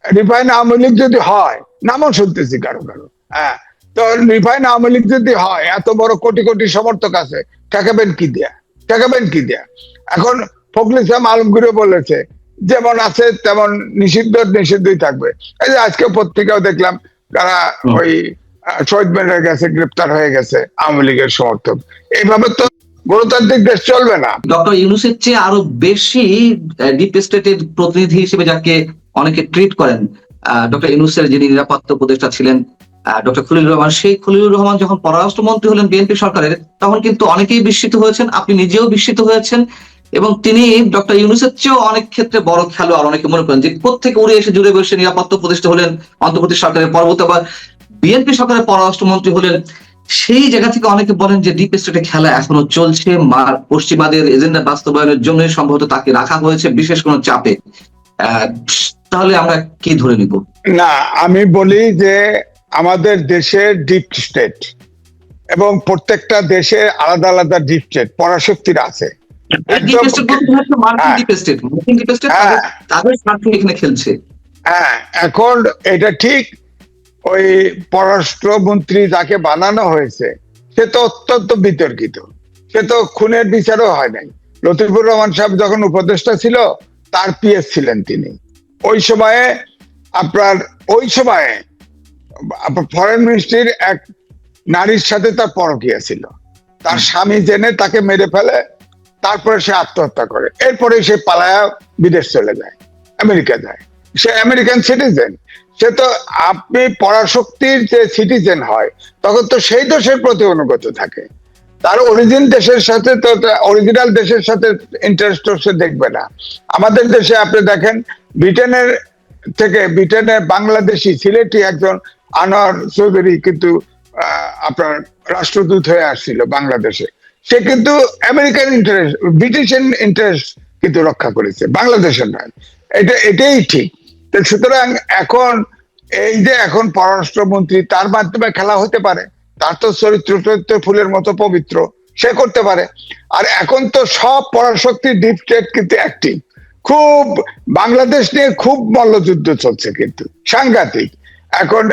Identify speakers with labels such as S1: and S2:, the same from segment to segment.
S1: Refine Awami League যদি হয়, নামও শুনতেছি কারো কারো, হ্যাঁ, তো রিফাইন আওয়ামী লীগ যদি হয়, এত বড় কোটি কোটি সমর্থক আছে, ঠেকাবেন কি দিয়া? ঠেকাবেন কি দিয়া? এখন ফখরুল ইসলাম আলমগীরও বলেছে যেমন আছে তেমন নিষিদ্ধ নিষিদ্ধই থাকবে। এই যে আজকে পত্রিকাও দেখলাম তারা ওই শহীদ মিনারে গেছে, গ্রেপ্তার হয়ে গেছে আওয়ামী লীগের সমর্থক। এইভাবে তো গণতান্ত্রিক দেশ চলবে না।
S2: ডক্টর ইউনূসের চেয়ে আরো বেশি ডিপ স্টেটের প্রতিনিধি হিসেবে যাকে অনেকে ট্রিট করেন, ডক্টর ইউনূসের যিনি নিরাপত্তা উপদেষ্টা ছিলেন ডক্টর খলিলুর রহমান, সেই খলিলুর রহমান যখন পররাষ্ট্রমন্ত্রী হলেন বিএনপি সরকারের, তখন কিন্তু অনেকেই বিস্মিত হয়েছেন, আপনি নিজেও বিস্মিত হয়েছেন। এবং তিনি ডক্টর ইউনূসের চেয়েও অনেক ক্ষেত্রে বড় খেলোয়াড় অনেকে মনে করেন, যে কোত্থেকে উড়ে এসে জুড়ে বসে নিরাপত্তা উপদেষ্টা হলেন অন্তর্বর্তী সরকারের, পরবর্তী আবার বিএনপি সরকারের পররাষ্ট্রমন্ত্রী হলেন। সেই জায়গা থেকে অনেকে বলেন যে ডিপ স্টেটের খেলা এখনো চলছে, পশ্চিমাদের এজেন্ডা বাস্তবায়নের জন্য সম্ভবত তাকে রাখা হয়েছে বিশেষ কোনো চাপে। তাহলে আমরা কি ধরে নিব?
S1: না, আমি বলি যে আমাদের দেশের ডিপ স্টেট এবং প্রত্যেকটা দেশে আলাদা আলাদা ডিপ স্টেট পরাশক্তিরা আছে। হ্যাঁ, এখন এটা ঠিক, ওই পররাষ্ট্রমন্ত্রী যাকে বানানো হয়েছে সে তো অত্যন্ত বিতর্কিত, সে তো খুনের বিচারও হয় নাই। লতিফুর রহমান সাহেব যখন উপদেষ্টা ছিল, তার পিএস ছিলেন তিনি। ওই সময়ে আপনার ফরেন মিনিস্ট্রির এক নারীর সাথে তার পরকীয়া ছিল, তার স্বামী জেনে তাকে মেরে ফেলে, তারপরে সে আত্মহত্যা করে, এরপরে সে পালায়া বিদেশ চলে যায়, আমেরিকা যায়। সে আমেরিকান সিটিজেন। সে তো, আপনি পরাশক্তির যে সিটিজেন হয় তখন তো সেই দেশের প্রতি অনুগত থাকে, তার অরিজিন দেশের সাথে তো, অরিজিনাল দেশের সাথে ইন্টারেস্ট সে দেখবে না। আমাদের দেশে আপনি দেখেন, ব্রিটেনের বাংলাদেশি সিলেটি একজন আনোয়ার চৌধুরী কিন্তু আপনার রাষ্ট্রদূত হয়ে আসছিল বাংলাদেশে। সে কিন্তু আমেরিকান ইন্টারেস্ট, ব্রিটিশ ইন্টারেস্ট কিন্তু রক্ষা করেছে, বাংলাদেশের নয়। এটাই ঠিক। সুতরাং এখন এই যে এখন পররাষ্ট্রমন্ত্রী, তার মাধ্যমে খেলা হতে পারে, তার তো চরিত্র ফুলের মতো পবিত্র, সে করতে পারে। আর এখন তো সব পরাশক্তি ডিপ স্টেট কিন্তু অ্যাক্টিভ, খুব বাংলাদেশ নিয়ে খুব মল্লযুদ্ধ চলছে কিন্তু সাংঘাতিক। এখন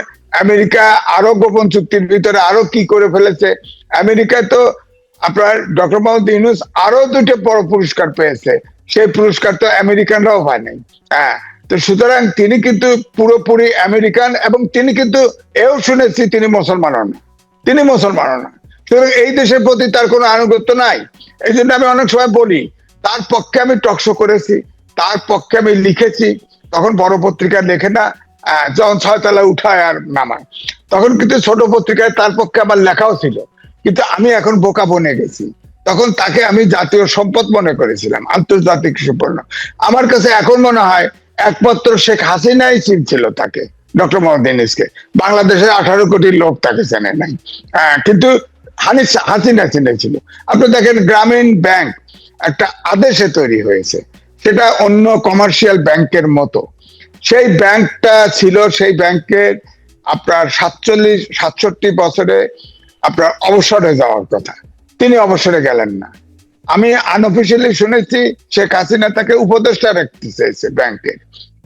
S1: আমেরিকা আরো গোপন চুক্তির ভিতরে আরো কি করে ফেলেছে। আমেরিকা তো আপনার ডক্টর মোহাম্মদ ইউনূস আরো দুটো বড় পুরস্কার পেয়েছে, সেই পুরস্কার তো আমেরিকানরাও পায় নাই। হ্যাঁ, তো সুতরাং তিনি কিন্তু পুরোপুরি আমেরিকান, এবং তিনি কিন্তু এও শুনেছি তিনি মুসলমানও না, তিনি মুসলমানও না। সুতরাং এই দেশের প্রতি তার কোনো আনুগত্য নাই। এই জন্য আমি অনেক সময় বলি, তার পক্ষে আমি টকশো করেছি, তার পক্ষে আমি লিখেছি, তখন বড় পত্রিকা লেখে না, যখন 6 তলা উঠায় আর নামায়, তখন কিন্তু ছোট পত্রিকায় তার পক্ষে আমার লেখাও ছিল। কিন্তু আমি এখন বোকা বনে গেছি, তখন তাকে আমি জাতীয় সম্পদ মনে করেছিলাম, আন্তর্জাতিক সুপর্ণ। আমার কাছে এখন মনে হয় একমাত্র শেখ হাসিনাই চিনছিল তাকে, ডক্টর মোহাম্মদ ইউনূসকে। বাংলাদেশের 18 কোটি লোক তাকে চেনে নাই, কিন্তু হাসিনা চিনেছিল। আপনি দেখেন, গ্রামীণ ব্যাংক একটা আদেশে তৈরি হয়েছে, সেটা অন্য কমার্শিয়াল ব্যাংকের মতো। সেই ব্যাংকটা ছিল, সেই ব্যাংকের আপনার 67 বছরে আপনার অবসরে যাওয়ার কথা, তিনি অবসরে গেলেন না। আমি আনঅফিসিয়ালি শুনেছি শেখ হাসিনা তাকে উপদেষ্টা রাখতে চেয়েছে ব্যাংকের,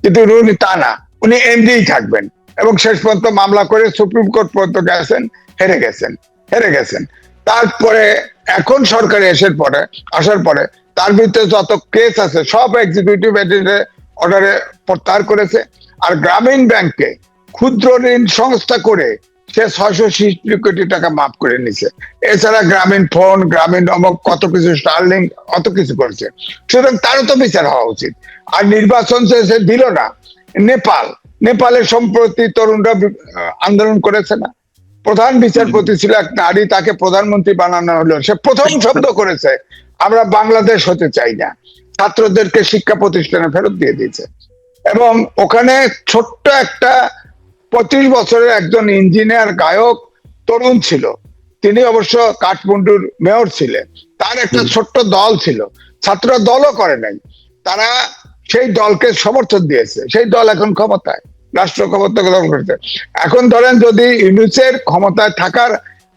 S1: কিন্তু উনি তা না, উনি এমডিই থাকবেন। এবং শেষ পর্যন্ত মামলা করে সুপ্রিম কোর্ট পর্যন্ত গেছেন, হেরে গেছেন। তারপরে এখন সরকারে আসার পরে তার বিরুদ্ধে যত কেস আছে সব এক্সিকিউটিভ অর্ডারে প্রত্যাহার করেছে। আর গ্রামীণ ব্যাংকে ক্ষুদ্র ঋণ সংস্থা করে সে 660 কোটি টাকা মাফ করে নিছে। এছাড়া গ্রামীণ ফোন, গ্রামীণ অমক কত কিছু, স্টারলিং কত কিছু করেছে। সুতরাং তারও তো বিচার হওয়া উচিত। আর নির্বাচন সে দিল না। নেপালের সম্প্রতি তরুণরা আন্দোলন করেছে না, প্রধান বিচারপতি ছিল এক নারী, তাকে প্রধানমন্ত্রী বানানো হলো, সে প্রথম শব্দ করেছে আমরা বাংলাদেশ হতে চাই না, ছাত্রদেরকে শিক্ষা প্রতিষ্ঠানে ফেরত দিয়ে দিয়েছে। এবং ওখানে ছোট্ট একটা 25 বছরের একজন ইঞ্জিনিয়ার গায়ক তরুণ ছিল, তিনি অবশ্য কাঠমান্ডুর মেয়র ছিলেন, তার একটা ছোট্ট দল ছিল, ছাত্ররা দলও করে নাই, তারা সেই দলকে সমর্থন দিয়েছে, সেই দল এখন ক্ষমতায়, রাষ্ট্র ক্ষমতা গ্রহণ করেছে। এখন ধরেন যদি ইউনূসের ক্ষমতায় থাকার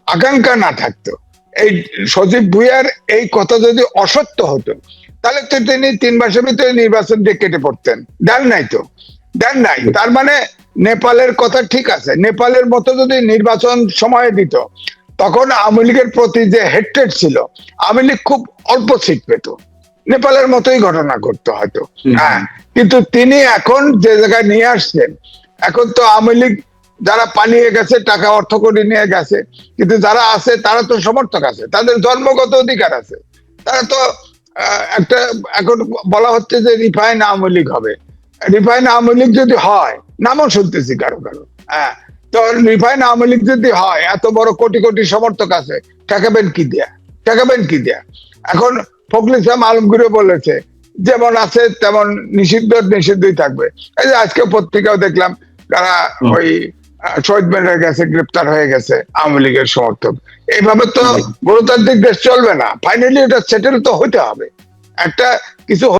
S1: আকাঙ্ক্ষা না থাকতো, এই সজীব ভুইয়ার এই কথা যদি অসত্য হতো, তাহলে তো তিনি 3 মাসের ভিতরে নির্বাচন দিয়ে কেটে পড়তেন, দেন নাই তো। দেন নাই। তার মানে নেপালের কথা ঠিক আছে, নেপালের মতো যদি নির্বাচন সময়ে দিত, তখন আওয়ামী লীগের প্রতি যে হেট্রেড ছিল, আওয়ামী লীগ খুব অল্প সিট পেত, নেপালের মতোই ঘটনা ঘটতো হয়তো। হ্যাঁ, কিন্তু তিনি এখন যে জায়গায় নিয়ে আসছেন, এখন তো আওয়ামী লীগ যারা পালিয়ে গেছে, টাকা অর্থ করে নিয়ে গেছে, কিন্তু যারা আছে তারা তো সমর্থক আছে, তাদের ধর্মগত অধিকার আছে, তারা তো একটা, এখন বলা হচ্ছে যে রিফাইন আওয়ামী লীগ হবে। রিফাইন আওয়ামী লীগ যদি হয়, নামও শুনতেছি কারো কারো, হ্যাঁ, তো রিফাইন আওয়ামী লীগ যদি হয়, এত বড় কোটি কোটি সমর্থক আছে, ঠেকাবেন কি দিয়া, ঠেকাবেন কি দিয়া? এখন ফখরুল ইসলাম আলমগীরও বলেছে, যেমন আছে তেমন নিষিদ্ধই থাকবে। এই যে আজকে পত্রিকাও দেখলাম, তারা ওই শহীদ মিনারে গেছে, গ্রেপ্তার হয়ে গেছে আওয়ামী লীগের সমর্থক। এইভাবে তো গণতান্ত্রিক দেশ চলবে না, ফাইনালি এটা সেটেল তো হইতে হবে, একটা কিছু